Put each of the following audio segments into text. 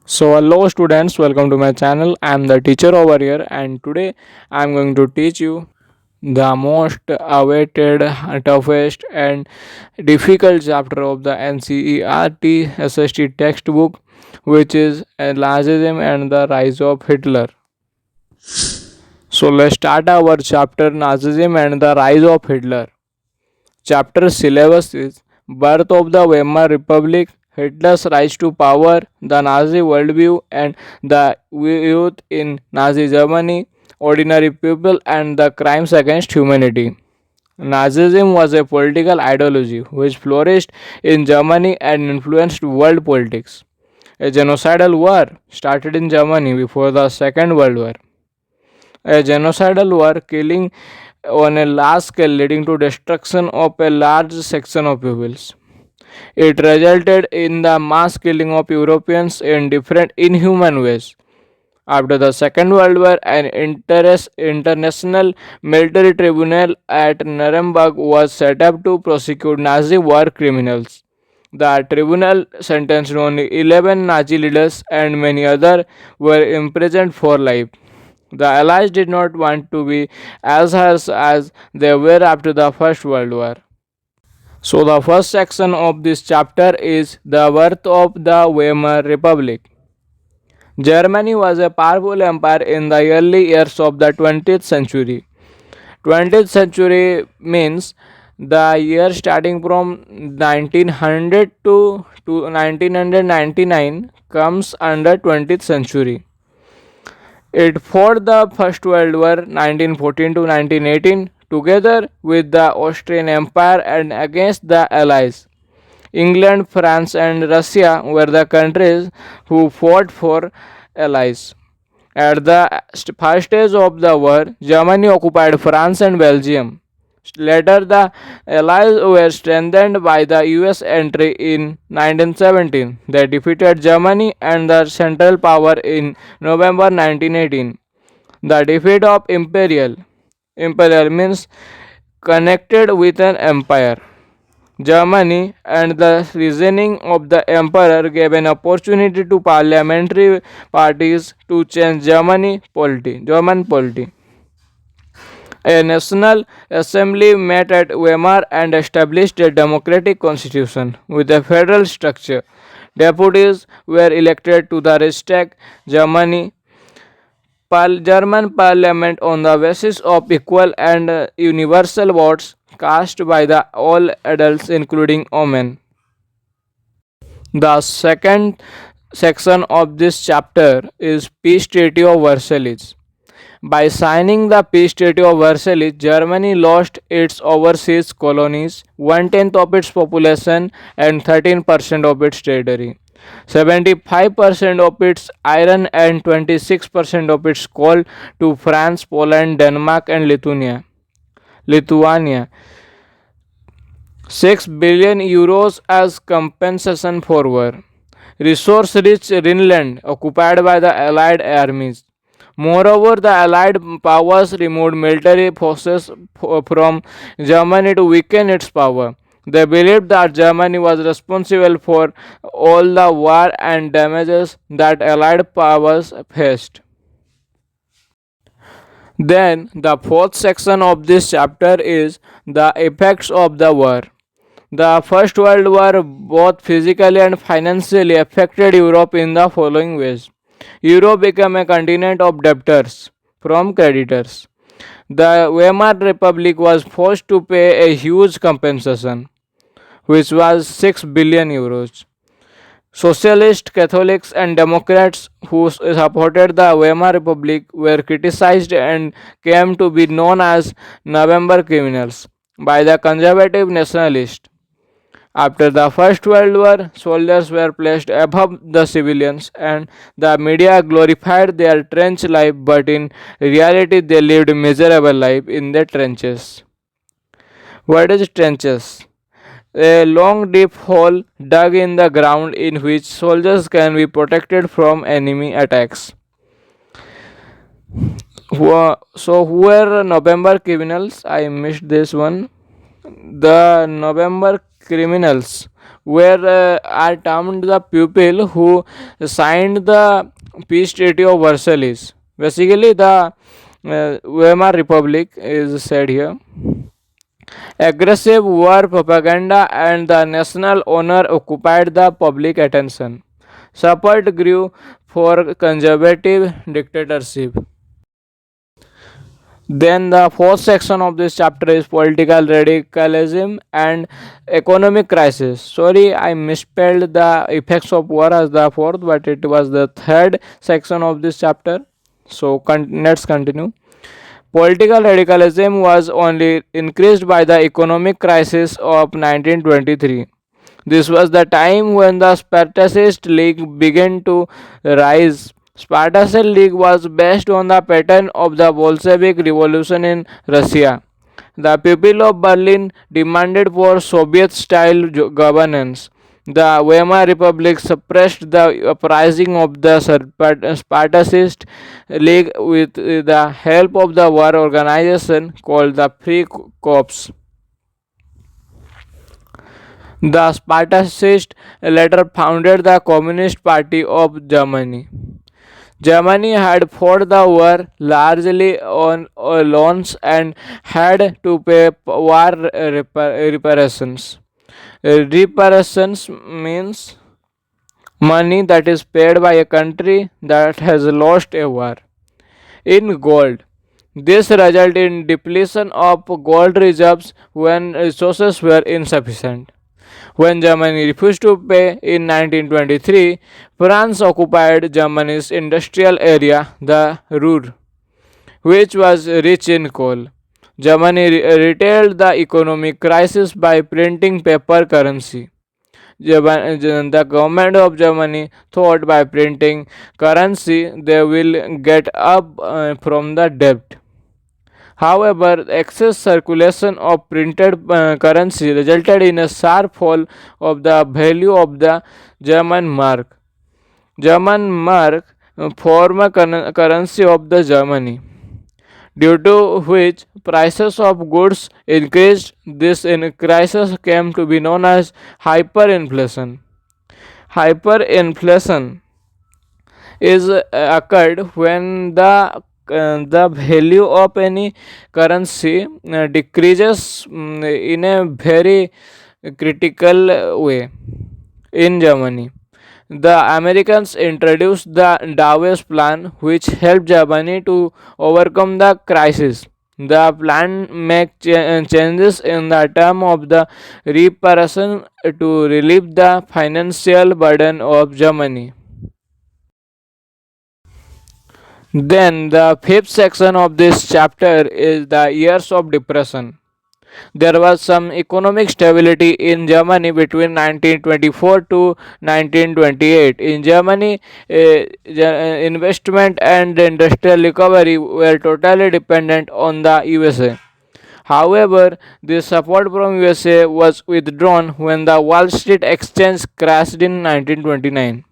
So hello students, welcome to my channel. I am the teacher over here and today I am going to teach you the most awaited, toughest and difficult chapter of the NCERT SST textbook, which is Nazism and the Rise of Hitler. So let's start our chapter Nazism and the Rise of Hitler. Chapter syllabus is Birth of the Weimar Republic, Hitler's rise to power, the Nazi worldview, and the youth in Nazi Germany, ordinary people, and the crimes against humanity. Nazism was a political ideology which flourished in Germany and influenced world politics. A genocidal war started in Germany before the Second World War. A genocidal war killing on a large scale leading to destruction of a large section of peoples. It resulted in the mass killing of Europeans in different inhuman ways. After the Second World War, an international military tribunal at Nuremberg was set up to prosecute Nazi war criminals. The tribunal sentenced only 11 Nazi leaders and many others were imprisoned for life. The Allies did not want to be as harsh as they were after the First World War. So, the first section of this chapter is the birth of the Weimar Republic. Germany was a powerful empire in the early years of the 20th century. 20th century means the year starting from 1900 to 1999 comes under 20th century. It fought the First World War 1914 to 1918 together with the Austrian Empire and against the Allies. England, France, and Russia were the countries who fought for allies. At the first stage of the war, Germany occupied France and Belgium. Later, the Allies were strengthened by the US entry in 1917. They defeated Germany and the Central Power in November 1918. The defeat of Imperial means connected with an empire. Germany and the reasoning of the emperor gave an opportunity to parliamentary parties to change German polity. A national assembly met at Weimar and established a democratic constitution with a federal structure. Deputies were elected to the Reichstag, German parliament on the basis of equal and universal votes cast by the all adults including women. The second section of this chapter is Peace Treaty of Versailles. By signing the Peace Treaty of Versailles, Germany lost its overseas colonies, one-tenth of its population, and 13% of its territory. 75% of its iron and 26% of its coal to France, Poland, Denmark, and Lithuania. 6 billion euros as compensation for war. Resource rich Rhineland occupied by the Allied armies. Moreover, the Allied powers removed military forces from Germany to weaken its power. They believed that Germany was responsible for all the war and damages that Allied powers faced. Then, the fourth section of this chapter is the effects of the war. The First World War both physically and financially affected Europe in the following ways. Europe became a continent of debtors from creditors. The Weimar Republic was forced to pay a huge compensation, which was 6 billion euros. Socialists, Catholics, and Democrats who supported the Weimar Republic were criticized and came to be known as November criminals by the conservative nationalists. After the First World War, soldiers were placed above the civilians, and the media glorified their trench life, but in reality, they lived miserable life in the trenches. What is trenches? A long deep hole dug in the ground in which soldiers can be protected from enemy attacks. Who were November criminals? I missed this one. The November criminals were are termed the people who signed the peace treaty of Versailles. Basically, the Weimar Republic is said here. Aggressive war propaganda and the national honor occupied the public attention. Support grew for conservative dictatorship. Then the fourth section of this chapter is political radicalism and economic crisis. Sorry, I misspelled the effects of war as the fourth, but it was the third section of this chapter. So let's continue. Political radicalism was only increased by the economic crisis of 1923. This was the time when the Spartacist League began to rise. Spartacist League was based on the pattern of the Bolshevik Revolution in Russia. The people of Berlin demanded for Soviet style governance. The Weimar Republic suppressed the uprising of the Spartacist League with the help of the war organization called the Free Corps. The Spartacists later founded the Communist Party of Germany. Germany had fought the war largely on loans and had to pay war reparations. Reparations means money that is paid by a country that has lost a war in gold. This resulted in depletion of gold reserves when resources were insufficient. When Germany refused to pay in 1923, France occupied Germany's industrial area, the Ruhr, which was rich in coal. Germany retailed the economic crisis by printing paper currency. The government of Germany thought by printing currency they will get up from the debt. However, excess circulation of printed currency resulted in a sharp fall of the value of the German mark. German mark form a currency of the Germany, due to which prices of goods increased. This crisis came to be known as hyperinflation. Hyperinflation is occurred when the value of any currency decreases in a very critical way. In Germany, the Americans introduced the Dawes plan, which helped Germany to overcome the crisis. The plan make changes in the term of the reparation to relieve the financial burden of Germany. Then the fifth section of this chapter is the years of depression. There was some economic stability in Germany between 1924 to 1928. In Germany, investment and industrial recovery were totally dependent on the USA. However, the support from USA was withdrawn when the Wall Street Exchange crashed in 1929.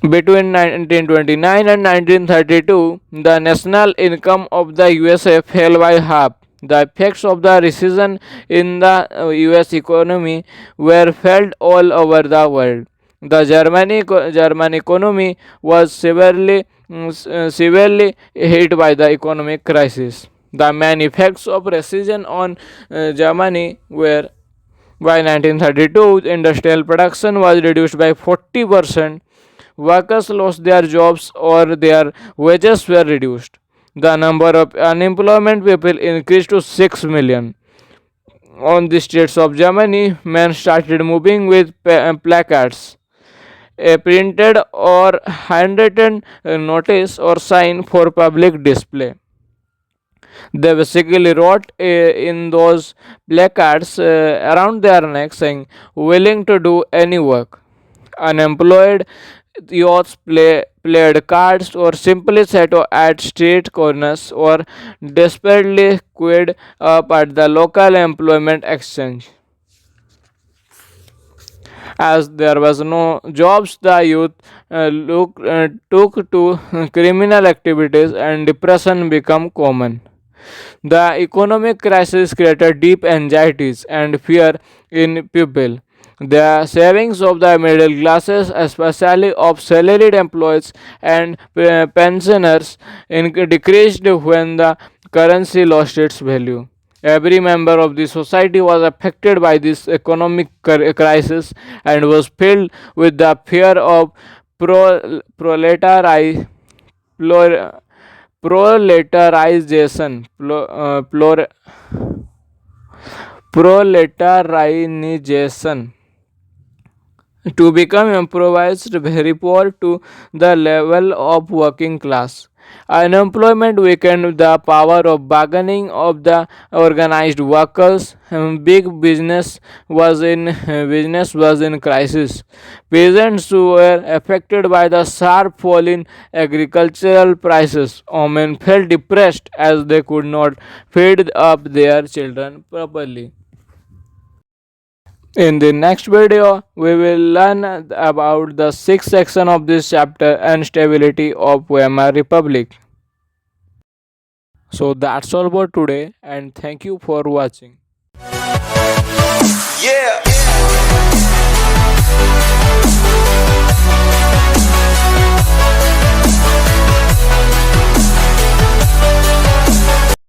Between 1929 and 1932, the national income of the USA fell by half. The effects of the recession in the US economy were felt all over the world. The German economy was severely hit by the economic crisis. The main effects of recession on Germany were: by 1932, industrial production was reduced by 40%. Workers lost their jobs or their wages were reduced. The number of unemployment people increased to 6 million. On the streets of Germany, men started moving with placards, a printed or handwritten notice or sign for public display. They basically wrote in those placards around their neck saying, willing to do any work. Unemployed youths played cards or simply sat at street corners or desperately queued up at the local employment exchange. As there was no jobs, the youth took to criminal activities and depression became common. The economic crisis created deep anxieties and fear in people. The savings of the middle classes, especially of salaried employees and pensioners, decreased when the currency lost its value. Every member of the society was affected by this economic crisis and was filled with the fear of proletariat Plur- proletarization, proletarianization, to become improvised very poor to the level of working class. Unemployment weakened the power of bargaining of the organized workers. Big business was in crisis. Peasants were affected by the sharp fall in agricultural prices. Women felt depressed as they could not feed up their children properly. In the next video, we will learn about the sixth section of this chapter and stability of Weimar Republic. So that's all for today and thank you for watching.